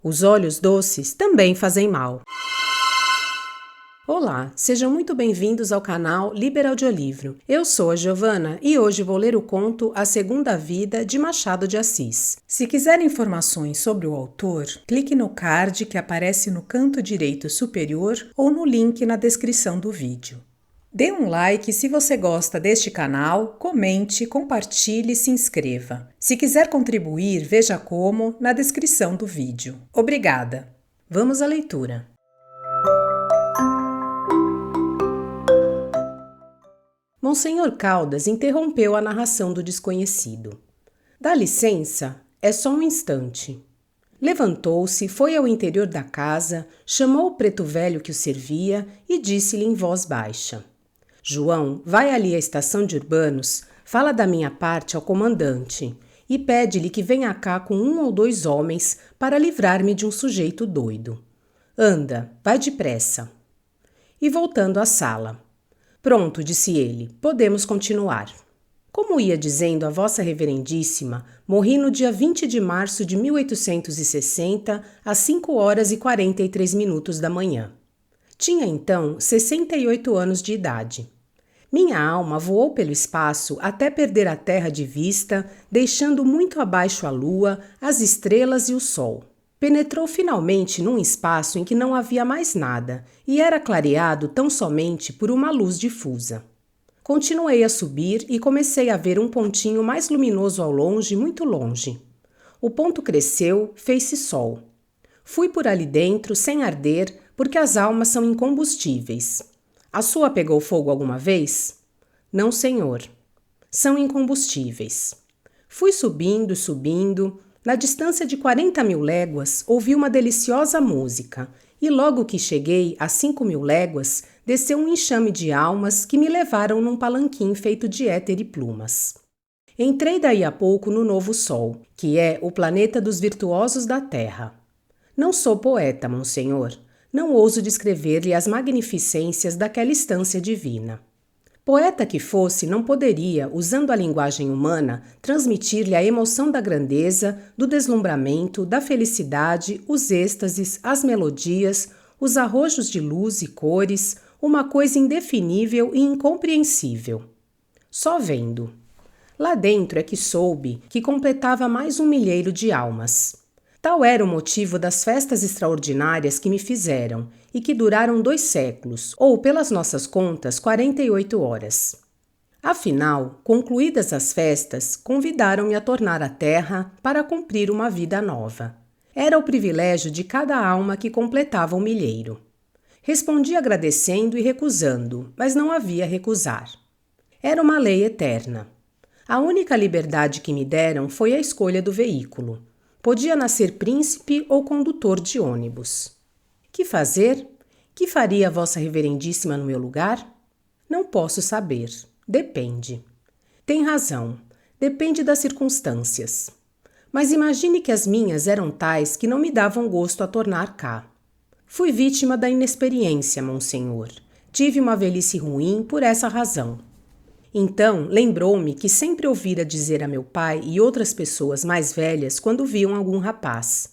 Os olhos doces também fazem mal. Olá, sejam muito bem-vindos ao canal Liber Audiolivro. Eu sou a Giovana e hoje vou ler o conto A Segunda Vida de Machado de Assis. Se quiser informações sobre o autor, clique no card que aparece no canto direito superior ou no link na descrição do vídeo. Dê um like se você gosta deste canal, comente, compartilhe e se inscreva. Se quiser contribuir, veja como na descrição do vídeo. Obrigada! Vamos à leitura. Monsenhor Caldas interrompeu a narração do desconhecido. Dá licença, é só um instante. Levantou-se, foi ao interior da casa, chamou o preto velho que o servia e disse-lhe em voz baixa: João, vai ali à estação de Urbanos, fala da minha parte ao comandante e pede-lhe que venha cá com 1 ou 2 homens para livrar-me de um sujeito doido. Anda, vai depressa. E voltando à sala. Pronto, disse ele, podemos continuar. Como ia dizendo a Vossa Reverendíssima, morri no dia 20 de março de 1860, às 5h43 da manhã. Tinha então 68 anos de idade. Minha alma voou pelo espaço até perder a terra de vista, deixando muito abaixo a lua, as estrelas e o sol. Penetrou finalmente num espaço em que não havia mais nada e era clareado tão somente por uma luz difusa. Continuei a subir e comecei a ver um pontinho mais luminoso ao longe, muito longe. O ponto cresceu, fez-se sol. Fui por ali dentro, sem arder, porque as almas são incombustíveis. A sua pegou fogo alguma vez? Não, senhor. São incombustíveis. Fui subindo, subindo. Na distância de 40.000 léguas, ouvi uma deliciosa música, e logo que cheguei a 5.000 léguas, desceu um enxame de almas que me levaram num palanquim feito de éter e plumas. Entrei daí a pouco no novo sol, que é o planeta dos virtuosos da terra. Não sou poeta, monsenhor. Não ouso descrever-lhe as magnificências daquela estância divina. Poeta que fosse, não poderia, usando a linguagem humana, transmitir-lhe a emoção da grandeza, do deslumbramento, da felicidade, os êxtases, as melodias, os arrojos de luz e cores, uma coisa indefinível e incompreensível. Só vendo. Lá dentro é que soube que completava mais 1 milheiro de almas. Tal era o motivo das festas extraordinárias que me fizeram e que duraram 2 séculos, ou, pelas nossas contas, 48 horas. Afinal, concluídas as festas, convidaram-me a tornar à terra para cumprir uma vida nova. Era o privilégio de cada alma que completava 1 milheiro. Respondi agradecendo e recusando, mas não havia recusar. Era uma lei eterna. A única liberdade que me deram foi a escolha do veículo. Podia nascer príncipe ou condutor de ônibus. Que fazer? Que faria Vossa Reverendíssima no meu lugar? Não posso saber. Depende. Tem razão. Depende das circunstâncias. Mas imagine que as minhas eram tais que não me davam gosto a tornar cá. Fui vítima da inexperiência, monsenhor. Tive uma velhice ruim por essa razão. Então, lembrou-me que sempre ouvira dizer a meu pai e outras pessoas mais velhas quando viam algum rapaz: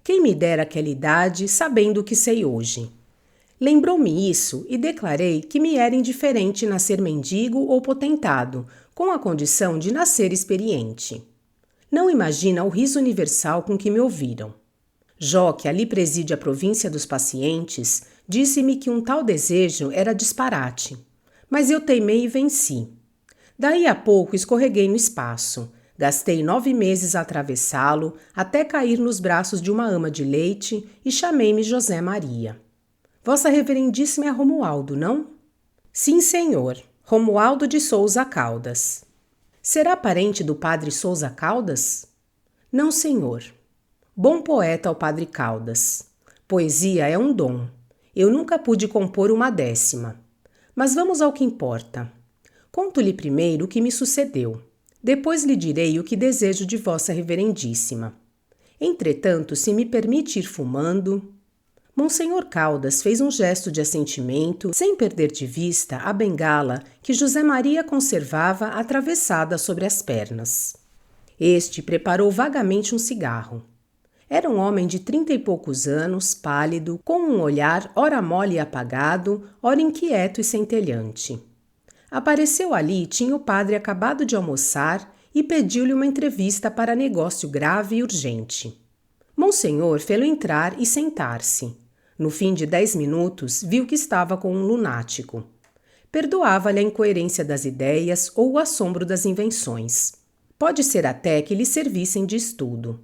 quem me dera aquela idade, sabendo o que sei hoje. Lembrou-me isso e declarei que me era indiferente nascer mendigo ou potentado, com a condição de nascer experiente. Não imagina o riso universal com que me ouviram. Jó, que ali preside a província dos pacientes, disse-me que um tal desejo era disparate. Mas eu teimei e venci. Daí a pouco escorreguei no espaço. Gastei 9 meses a atravessá-lo, até cair nos braços de uma ama de leite e chamei-me José Maria. Vossa Reverendíssima é Romualdo, não? Sim, senhor. Romualdo de Sousa Caldas. Será parente do padre Sousa Caldas? Não, senhor. Bom poeta ao padre Caldas. Poesia é um dom. Eu nunca pude compor uma 10ª. Mas vamos ao que importa. Conto-lhe primeiro o que me sucedeu. Depois lhe direi o que desejo de Vossa Reverendíssima. Entretanto, se me permite ir fumando... Monsenhor Caldas fez um gesto de assentimento, sem perder de vista a bengala que José Maria conservava atravessada sobre as pernas. Este preparou vagamente um cigarro. Era um homem de 30 e poucos anos, pálido, com um olhar ora mole e apagado, ora inquieto e centelhante. Apareceu ali, tinha o padre acabado de almoçar e pediu-lhe uma entrevista para negócio grave e urgente. Monsenhor fê-lo entrar e sentar-se. No fim de 10 minutos, viu que estava com um lunático. Perdoava-lhe a incoerência das ideias ou o assombro das invenções. Pode ser até que lhe servissem de estudo.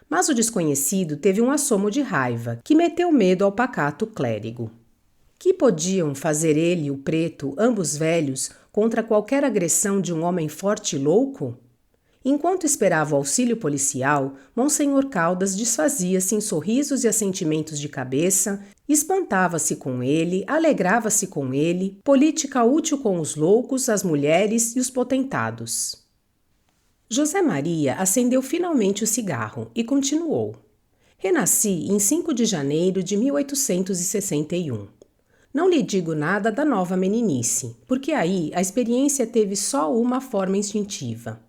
Mas o desconhecido teve um assomo de raiva, que meteu medo ao pacato clérigo. Que podiam fazer ele e o preto, ambos velhos, contra qualquer agressão de um homem forte e louco? Enquanto esperava o auxílio policial, Monsenhor Caldas desfazia-se em sorrisos e assentimentos de cabeça, espantava-se com ele, alegrava-se com ele, política útil com os loucos, as mulheres e os potentados. José Maria acendeu finalmente o cigarro e continuou. Renasci em 5 de janeiro de 1861. Não lhe digo nada da nova meninice, porque aí a experiência teve só uma forma instintiva.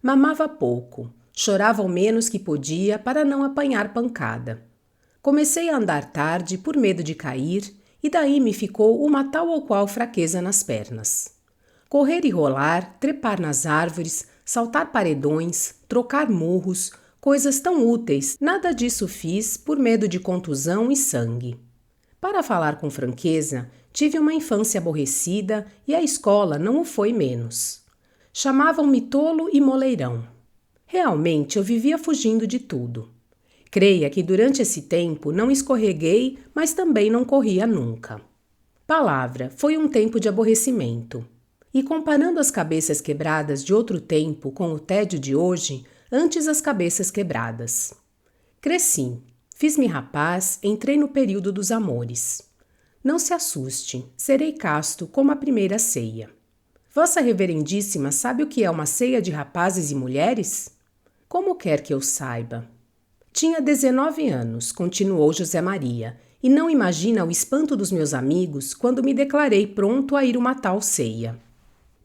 Mamava pouco, chorava o menos que podia para não apanhar pancada. Comecei a andar tarde por medo de cair e daí me ficou uma tal ou qual fraqueza nas pernas. Correr e rolar, trepar nas árvores, saltar paredões, trocar murros, coisas tão úteis, nada disso fiz por medo de contusão e sangue. Para falar com franqueza, tive uma infância aborrecida e a escola não o foi menos. Chamavam-me tolo e moleirão. Realmente eu vivia fugindo de tudo. Creia que durante esse tempo não escorreguei, mas também não corria nunca. Palavra, foi um tempo de aborrecimento. E comparando as cabeças quebradas de outro tempo com o tédio de hoje, antes as cabeças quebradas. Cresci, fiz-me rapaz, entrei no período dos amores. Não se assuste, serei casto como a primeira ceia. Vossa Reverendíssima sabe o que é uma ceia de rapazes e mulheres? Como quer que eu saiba? Tinha 19 anos, continuou José Maria, e não imagina o espanto dos meus amigos quando me declarei pronto a ir uma tal ceia.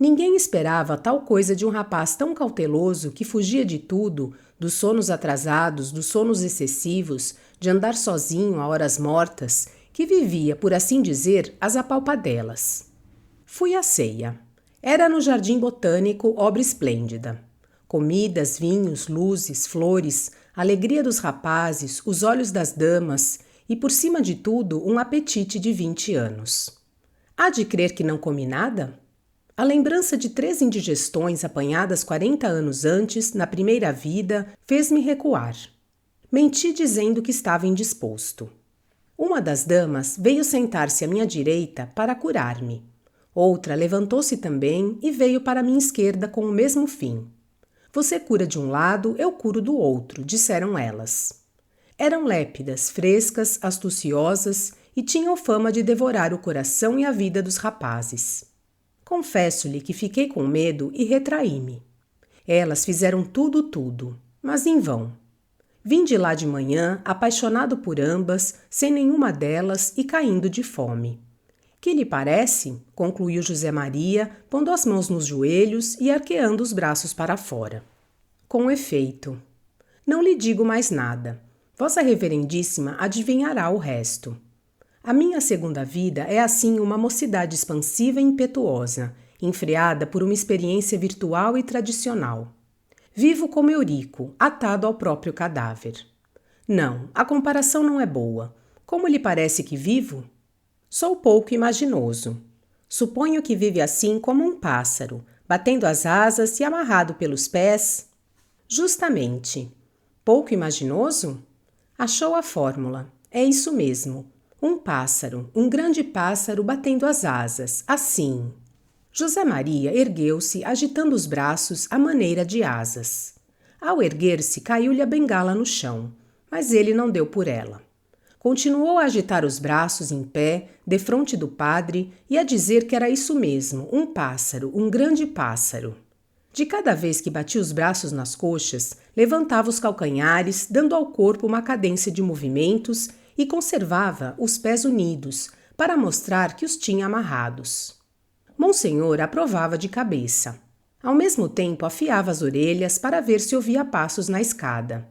Ninguém esperava tal coisa de um rapaz tão cauteloso que fugia de tudo, dos sonos atrasados, dos sonos excessivos, de andar sozinho a horas mortas, que vivia, por assim dizer, às apalpadelas. Fui à ceia. Era no Jardim Botânico, obra esplêndida. Comidas, vinhos, luzes, flores, alegria dos rapazes, os olhos das damas e, por cima de tudo, um apetite de 20 anos. Há de crer que não comi nada? A lembrança de 3 indigestões apanhadas 40 anos antes, na primeira vida, fez-me recuar. Menti dizendo que estava indisposto. Uma das damas veio sentar-se à minha direita para curar-me. Outra levantou-se também e veio para minha esquerda com o mesmo fim. Você cura de um lado, eu curo do outro, disseram elas. Eram lépidas, frescas, astuciosas e tinham fama de devorar o coração e a vida dos rapazes. Confesso-lhe que fiquei com medo e retraí-me. Elas fizeram tudo, mas em vão. Vim de lá de manhã, apaixonado por ambas, sem nenhuma delas e caindo de fome. Que lhe parece? Concluiu José Maria, pondo as mãos nos joelhos e arqueando os braços para fora. Com efeito. Não lhe digo mais nada. Vossa Reverendíssima adivinhará o resto. A minha segunda vida é assim uma mocidade expansiva e impetuosa, enfreada por uma experiência virtual e tradicional. Vivo como Eurico, atado ao próprio cadáver. Não, a comparação não é boa. Como lhe parece que vivo? Sou pouco imaginoso. Suponho que vive assim como um pássaro, batendo as asas e amarrado pelos pés. Justamente. Pouco imaginoso? Achou a fórmula. É isso mesmo. Um pássaro, um grande pássaro batendo as asas, assim. José Maria ergueu-se, agitando os braços à maneira de asas. Ao erguer-se, caiu-lhe a bengala no chão, mas ele não deu por ela. Continuou a agitar os braços em pé, defronte do padre, e a dizer que era isso mesmo, um pássaro, um grande pássaro. De cada vez que batia os braços nas coxas, levantava os calcanhares, dando ao corpo uma cadência de movimentos e conservava os pés unidos, para mostrar que os tinha amarrados. Monsenhor aprovava de cabeça. Ao mesmo tempo afiava as orelhas para ver se ouvia passos na escada.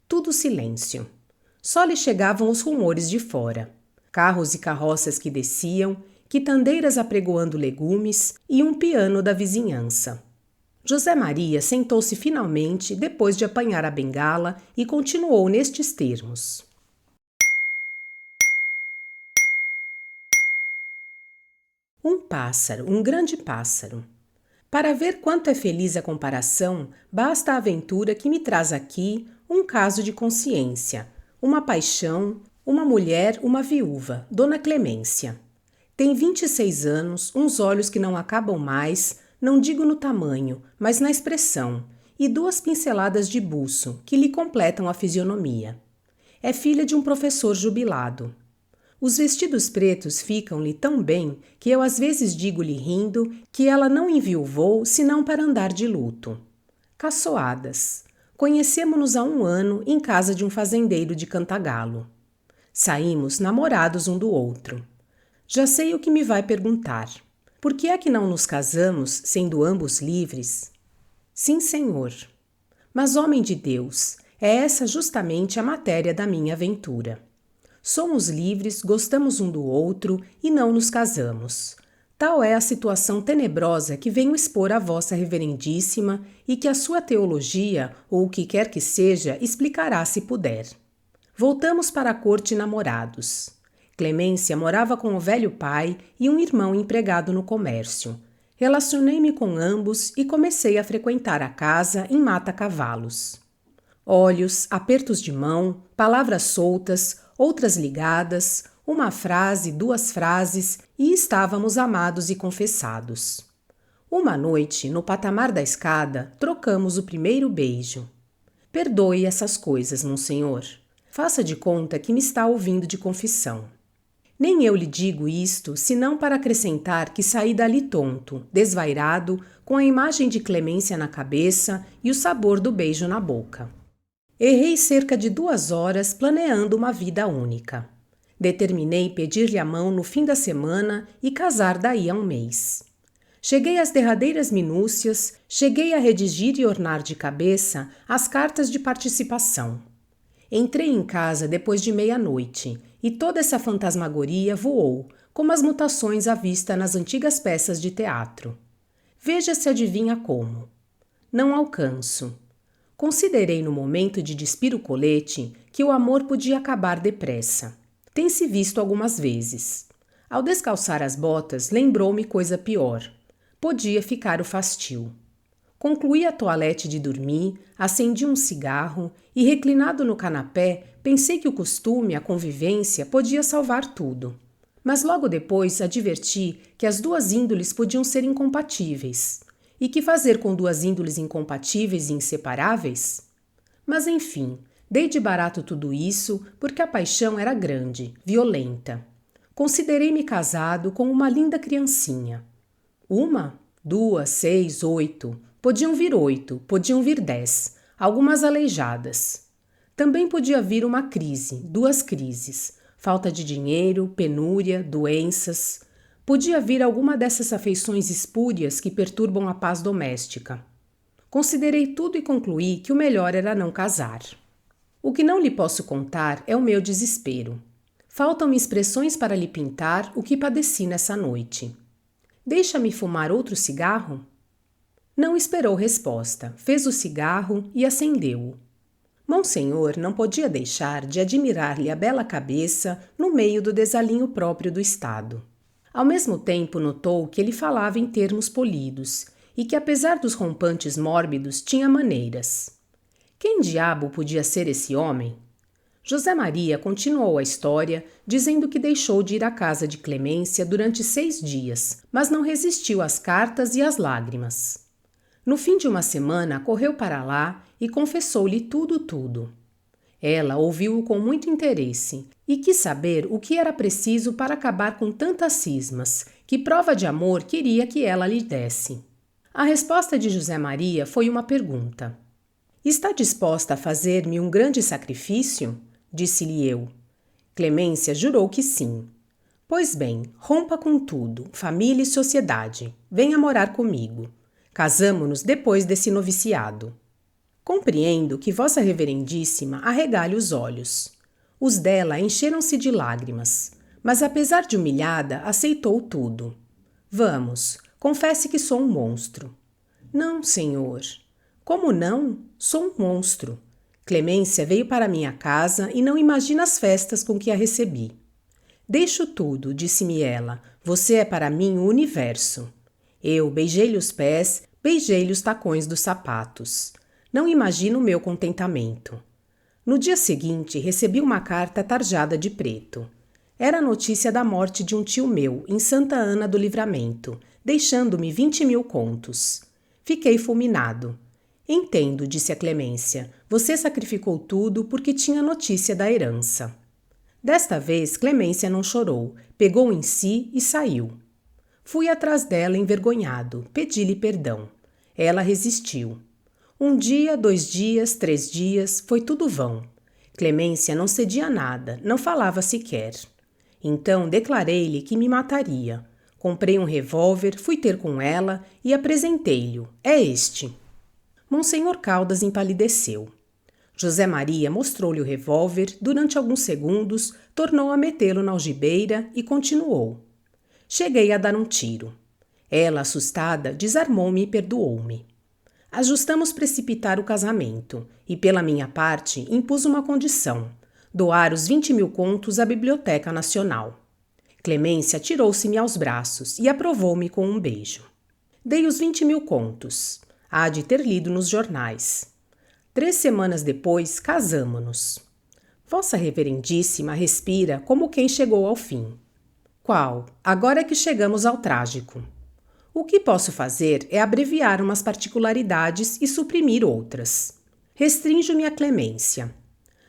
Tudo silêncio. Só lhe chegavam os rumores de fora. Carros e carroças que desciam, quitandeiras apregoando legumes e um piano da vizinhança. José Maria sentou-se finalmente depois de apanhar a bengala e continuou nestes termos. Um pássaro, um grande pássaro. Para ver quanto é feliz a comparação, basta a aventura que me traz aqui um caso de consciência, uma paixão, uma mulher, uma viúva, Dona Clemência. Tem 26 anos, uns olhos que não acabam mais, não digo no tamanho, mas na expressão, e 2 pinceladas de buço, que lhe completam a fisionomia. É filha de um professor jubilado. Os vestidos pretos ficam-lhe tão bem que eu às vezes digo-lhe rindo que ela não enviuvou senão para andar de luto. Caçoadas. Conhecemo-nos há 1 ano em casa de um fazendeiro de Cantagalo. Saímos namorados um do outro. Já sei o que me vai perguntar. Por que é que não nos casamos, sendo ambos livres? Sim, senhor. Mas, homem de Deus, é essa justamente a matéria da minha aventura. Somos livres, gostamos um do outro e não nos casamos. Tal é a situação tenebrosa que venho expor a vossa reverendíssima e que a sua teologia, ou o que quer que seja, explicará se puder. Voltamos para a corte namorados. Clemência morava com o velho pai e um irmão empregado no comércio. Relacionei-me com ambos e comecei a frequentar a casa em mata-cavalos. Olhos, apertos de mão, palavras soltas, outras ligadas, uma frase, 2 frases e estávamos amados e confessados. Uma noite, no patamar da escada, trocamos o primeiro beijo. Perdoe essas coisas, monsenhor. Faça de conta que me está ouvindo de confissão. Nem eu lhe digo isto, senão para acrescentar que saí dali tonto, desvairado, com a imagem de Clemência na cabeça e o sabor do beijo na boca. Errei cerca de 2 horas planeando uma vida única. Determinei pedir-lhe a mão no fim da semana e casar daí a 1 mês. Cheguei às derradeiras minúcias, cheguei a redigir e ornar de cabeça as cartas de participação. Entrei em casa depois de 00:30 e toda essa fantasmagoria voou, como as mutações à vista nas antigas peças de teatro. Veja se adivinha como. Não alcanço. Considerei no momento de despir o colete que o amor podia acabar depressa. Tem-se visto algumas vezes. Ao descalçar as botas, lembrou-me coisa pior. Podia ficar o fastio. Concluí a toalete de dormir, acendi um cigarro e, reclinado no canapé, pensei que o costume, a convivência, podia salvar tudo. Mas logo depois adverti que as 2 índoles podiam ser incompatíveis. E que fazer com 2 índoles incompatíveis e inseparáveis? Mas enfim, dei de barato tudo isso porque a paixão era grande, violenta. Considerei-me casado com uma linda criancinha. 1, 2, 6, 8. Podiam vir 8, podiam vir 10, algumas aleijadas. Também podia vir uma crise, 2 crises, falta de dinheiro, penúria, doenças. Podia vir alguma dessas afeições espúrias que perturbam a paz doméstica. Considerei tudo e concluí que o melhor era não casar. O que não lhe posso contar é o meu desespero. Faltam-me expressões para lhe pintar o que padeci nessa noite. Deixa-me fumar outro cigarro? Não esperou resposta, fez o cigarro e acendeu-o. Monsenhor não podia deixar de admirar-lhe a bela cabeça no meio do desalinho próprio do estado. Ao mesmo tempo notou que ele falava em termos polidos e que, apesar dos rompantes mórbidos, tinha maneiras. Quem diabo podia ser esse homem? José Maria continuou a história, dizendo que deixou de ir à casa de Clemência durante 6 dias, mas não resistiu às cartas e às lágrimas. No fim de uma semana, correu para lá e confessou-lhe tudo. Ela ouviu-o com muito interesse e quis saber o que era preciso para acabar com tantas cismas, que prova de amor queria que ela lhe desse. A resposta de José Maria foi uma pergunta. Está disposta a fazer-me um grande sacrifício? Disse-lhe eu. Clemência jurou que sim. Pois bem, rompa com tudo, família e sociedade. Venha morar comigo. Casamo-nos depois desse noviciado. Compreendo que vossa reverendíssima arregale os olhos. Os dela encheram-se de lágrimas, mas apesar de humilhada, aceitou tudo. Vamos, confesse que sou um monstro. Não, senhor. Como não? Sou um monstro. Clemência veio para minha casa e não imagina as festas com que a recebi. Deixo tudo, disse-me ela. Você é para mim o universo. Eu beijei-lhe os pés, beijei-lhe os tacões dos sapatos. Não imagino o meu contentamento. No dia seguinte, recebi uma carta tarjada de preto. Era a notícia da morte de um tio meu, em Santa Ana do Livramento, deixando-me 20.000 contos. Fiquei fulminado. Entendo, disse a Clemência. Você sacrificou tudo porque tinha notícia da herança. Desta vez, Clemência não chorou, pegou em si e saiu. Fui atrás dela envergonhado, pedi-lhe perdão. Ela resistiu. 1 dia, 2 dias, 3 dias, foi tudo vão. Clemência não cedia nada, não falava sequer. Então declarei-lhe que me mataria. Comprei um revólver, fui ter com ela e apresentei-lhe. É este. Monsenhor Caldas empalideceu. José Maria mostrou-lhe o revólver, durante alguns segundos, tornou a metê-lo na algibeira e continuou. Cheguei a dar um tiro. Ela, assustada, desarmou-me e perdoou-me. Ajustamos precipitar o casamento e, pela minha parte, impus uma condição: doar os 20.000 contos à Biblioteca Nacional. Clemência tirou-se-me aos braços e aprovou-me com um beijo. Dei os 20.000 contos. Há de ter lido nos jornais. 3 semanas depois, casamo-nos. Vossa Reverendíssima respira como quem chegou ao fim. Qual? Agora é que chegamos ao trágico. O que posso fazer é abreviar umas particularidades e suprimir outras. Restrinjo-me à Clemência.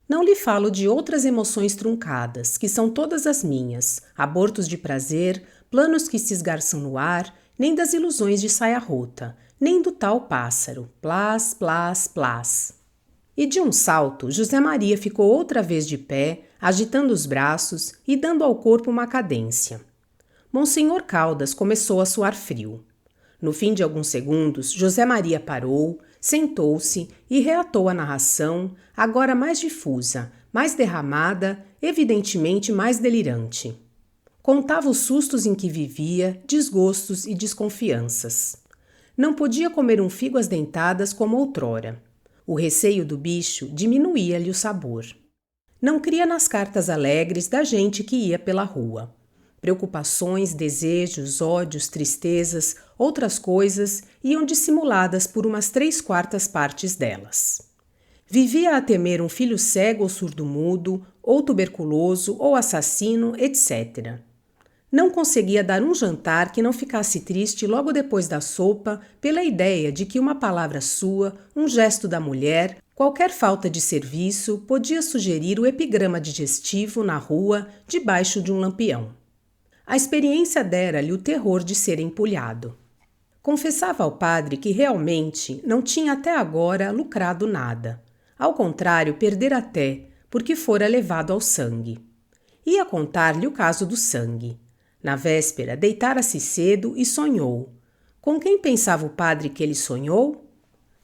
Não lhe falo de outras emoções truncadas, que são todas as minhas, abortos de prazer, planos que se esgarçam no ar, nem das ilusões de saia rota, nem do tal pássaro, plás, plás, plás. E de um salto, José Maria ficou outra vez de pé, agitando os braços e dando ao corpo uma cadência. Monsenhor Caldas começou a suar frio. No fim de alguns segundos, José Maria parou, sentou-se e reatou a narração, agora mais difusa, mais derramada, evidentemente mais delirante. Contava os sustos em que vivia, desgostos e desconfianças. Não podia comer um figo às dentadas como outrora. O receio do bicho diminuía-lhe o sabor. Não cria nas cartas alegres da gente que ia pela rua. Preocupações, desejos, ódios, tristezas, outras coisas iam dissimuladas por umas 3/4 partes delas. Vivia a temer um filho cego ou surdo-mudo, ou tuberculoso, ou assassino, etc. Não conseguia dar um jantar que não ficasse triste logo depois da sopa pela ideia de que uma palavra sua, um gesto da mulher, qualquer falta de serviço podia sugerir o epigrama digestivo na rua debaixo de um lampião. A experiência dera-lhe o terror de ser empulhado. Confessava ao padre que realmente não tinha até agora lucrado nada. Ao contrário, perdera até, porque fora levado ao sangue. Ia contar-lhe o caso do sangue. Na véspera, deitara-se cedo e sonhou. Com quem pensava o padre que ele sonhou?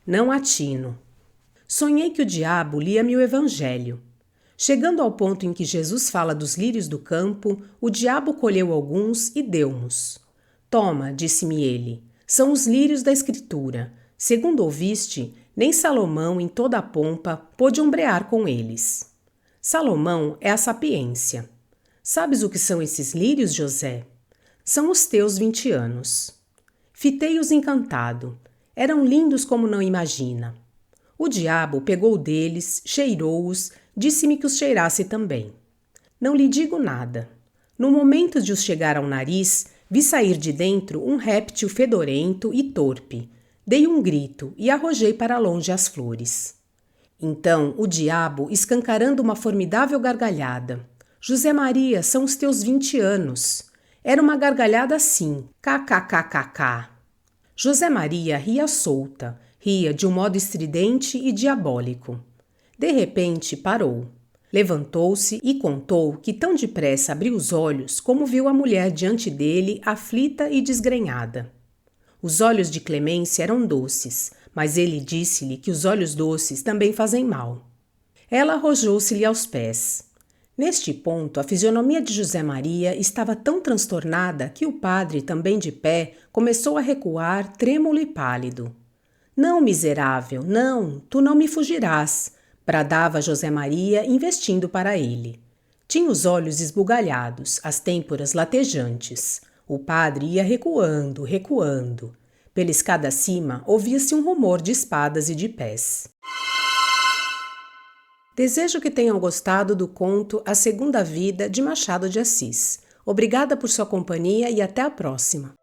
Não atino. Sonhei que o diabo lia-me o Evangelho. Chegando ao ponto em que Jesus fala dos lírios do campo, o diabo colheu alguns e deu-nos. Toma, disse-me ele, são os lírios da Escritura. Segundo ouviste, nem Salomão, em toda a pompa, pôde ombrear com eles. Salomão é a sapiência. Sabes o que são esses lírios, José? São os teus 20 anos. Fitei-os encantado. Eram lindos como não imagina. O diabo pegou deles, cheirou-os, disse-me que os cheirasse também. Não lhe digo nada. No momento de os chegar ao nariz, vi sair de dentro um réptil fedorento e torpe. Dei um grito e arrojei para longe as flores. Então o diabo, escancarando uma formidável gargalhada. José Maria, são os teus 20 anos. Era uma gargalhada assim, kkkk. José Maria ria solta, ria de um modo estridente e diabólico. De repente parou. Levantou-se e contou que tão depressa abriu os olhos como viu a mulher diante dele, aflita e desgrenhada. Os olhos de Clemência eram doces, mas ele disse-lhe que os olhos doces também fazem mal. Ela arrojou-se-lhe aos pés. Neste ponto, a fisionomia de José Maria estava tão transtornada que o padre, também de pé, começou a recuar, trêmulo e pálido. Não, miserável, não, tu não me fugirás, bradava José Maria, investindo para ele. Tinha os olhos esbugalhados, as têmporas latejantes. O padre ia recuando, recuando. Pela escada acima, ouvia-se um rumor de espadas e de pés. Desejo que tenham gostado do conto A Segunda Vida, de Machado de Assis. Obrigada por sua companhia e até a próxima.